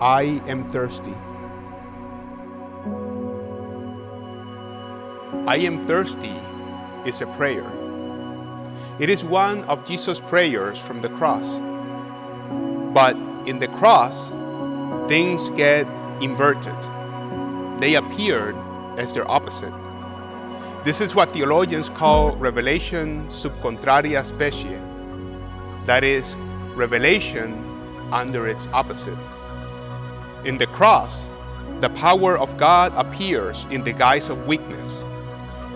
I am thirsty. I am thirsty is a prayer. It is one of Jesus' prayers from the cross. But in the cross, things get inverted. They appeared as their opposite. This is what theologians call revelation sub contraria specie. That is, revelation under its opposite. In the cross, the power of God appears in the guise of weakness,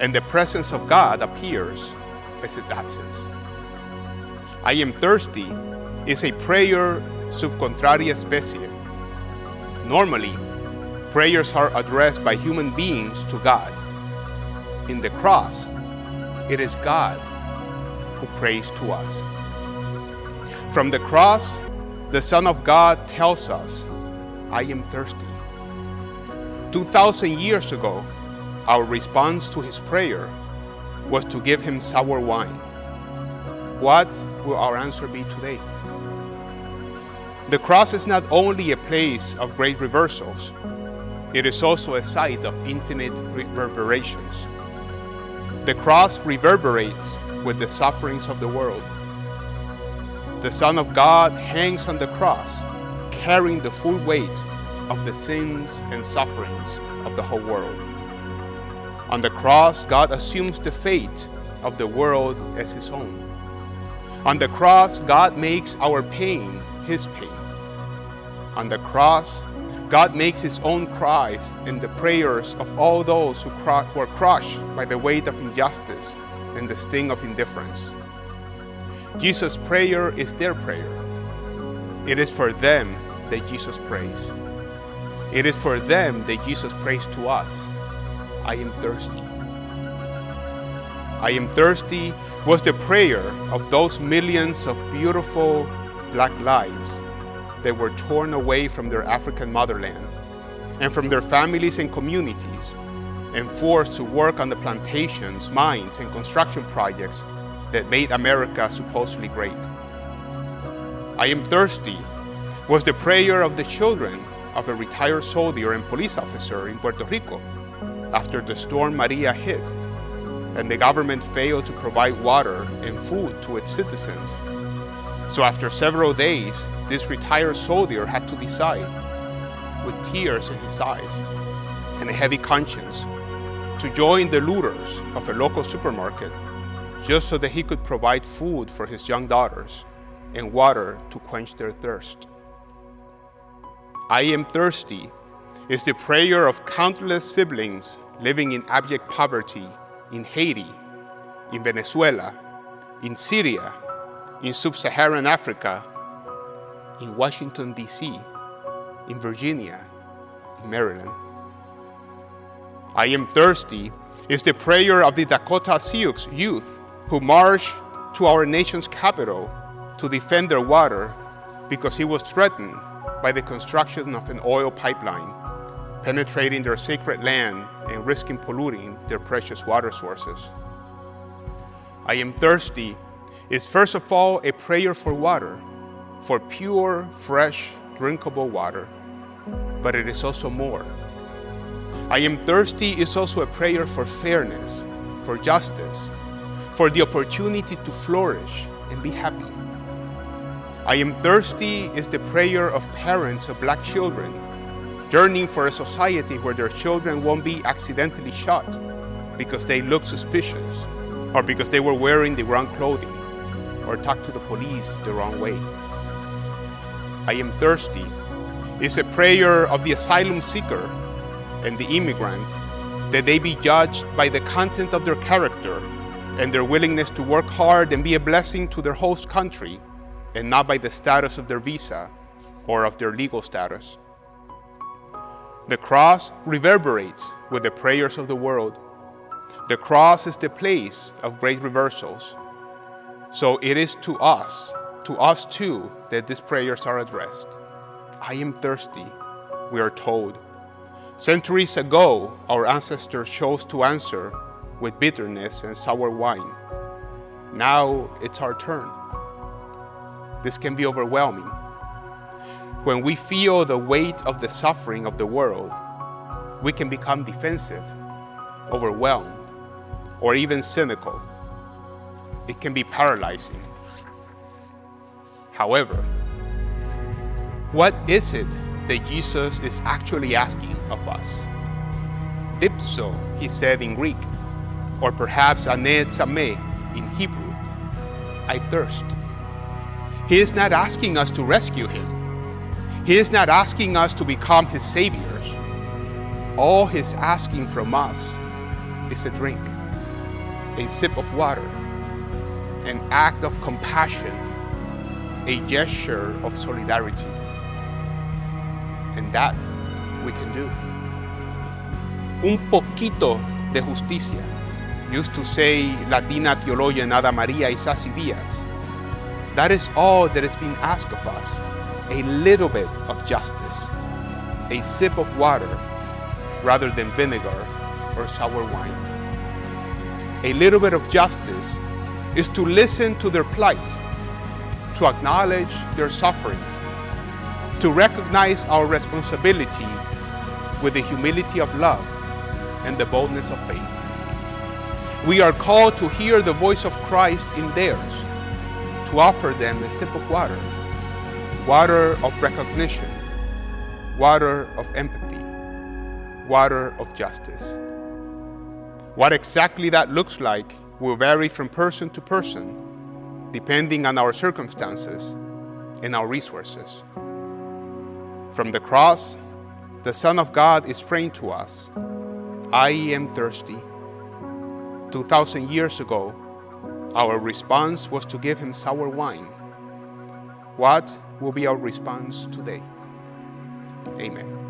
and the presence of God appears as its absence. I am thirsty is a prayer sub contraria specie. Normally, prayers are addressed by human beings to God. In the cross, it is God who prays to us. From the cross, the Son of God tells us, I am thirsty. 2,000 years ago, our response to his prayer was to give him sour wine. What will our answer be today? The cross is not only a place of great reversals, it is also a site of infinite reverberations. The cross reverberates with the sufferings of the world. The Son of God hangs on the cross, carrying the full weight of the sins and sufferings of the whole world. On the cross, God assumes the fate of the world as his own. On the cross, God makes our pain his pain. On the cross, God makes his own cries and the prayers of all those who were crushed by the weight of injustice and the sting of indifference. Jesus' prayer is their prayer. It is for them that Jesus prays. It is for them that Jesus prays to us. I am thirsty. I am thirsty was the prayer of those millions of beautiful black lives that were torn away from their African motherland and from their families and communities and forced to work on the plantations, mines, and construction projects that made America supposedly great. I am thirsty was the prayer of the children of a retired soldier and police officer in Puerto Rico after the storm Maria hit and the government failed to provide water and food to its citizens. So after several days, this retired soldier had to decide, with tears in his eyes and a heavy conscience, to join the looters of a local supermarket just so that he could provide food for his young daughters and water to quench their thirst. I am thirsty is the prayer of countless siblings living in abject poverty in Haiti, in Venezuela, in Syria, in sub-Saharan Africa, in Washington, D.C., in Virginia, in Maryland. I am thirsty is the prayer of the Dakota Sioux youth who marched to our nation's capital to defend their water because he was threatened by the construction of an oil pipeline, penetrating their sacred land and risking polluting their precious water sources. I am thirsty is first of all a prayer for water, for pure, fresh, drinkable water, but it is also more. I am thirsty is also a prayer for fairness, for justice, for the opportunity to flourish and be happy. I am thirsty is the prayer of parents of black children, yearning for a society where their children won't be accidentally shot because they look suspicious, or because they were wearing the wrong clothing, or talk to the police the wrong way. I am thirsty is a prayer of the asylum seeker and the immigrant that they be judged by the content of their character and their willingness to work hard and be a blessing to their host country, and not by the status of their visa or of their legal status. The cross reverberates with the prayers of the world. The cross is the place of great reversals. So it is to us too, that these prayers are addressed. I am thirsty, we are told. Centuries ago, our ancestors chose to answer with bitterness and sour wine. Now it's our turn. This can be overwhelming. When we feel the weight of the suffering of the world, we can become defensive, overwhelmed, or even cynical. It can be paralyzing. However, what is it that Jesus is actually asking of us? Dipso, he said in Greek, or perhaps anetsame in Hebrew, I thirst. He is not asking us to rescue him. He is not asking us to become his saviors. All he's asking from us is a drink, a sip of water, an act of compassion, a gesture of solidarity. And that we can do. Un poquito de justicia, used to say Latina theologian Ada Maria Isasi Diaz. That is all that is being asked of us. A little bit of justice, a sip of water rather than vinegar or sour wine. A little bit of justice is to listen to their plight, to acknowledge their suffering, to recognize our responsibility with the humility of love and the boldness of faith. We are called to hear the voice of Christ in theirs, to offer them a sip of water, water of recognition, water of empathy, water of justice. What exactly that looks like will vary from person to person, depending on our circumstances and our resources. From the cross, the Son of God is praying to us, I am thirsty. 2,000 years ago, our response was to give him sour wine. What will be our response today? Amen.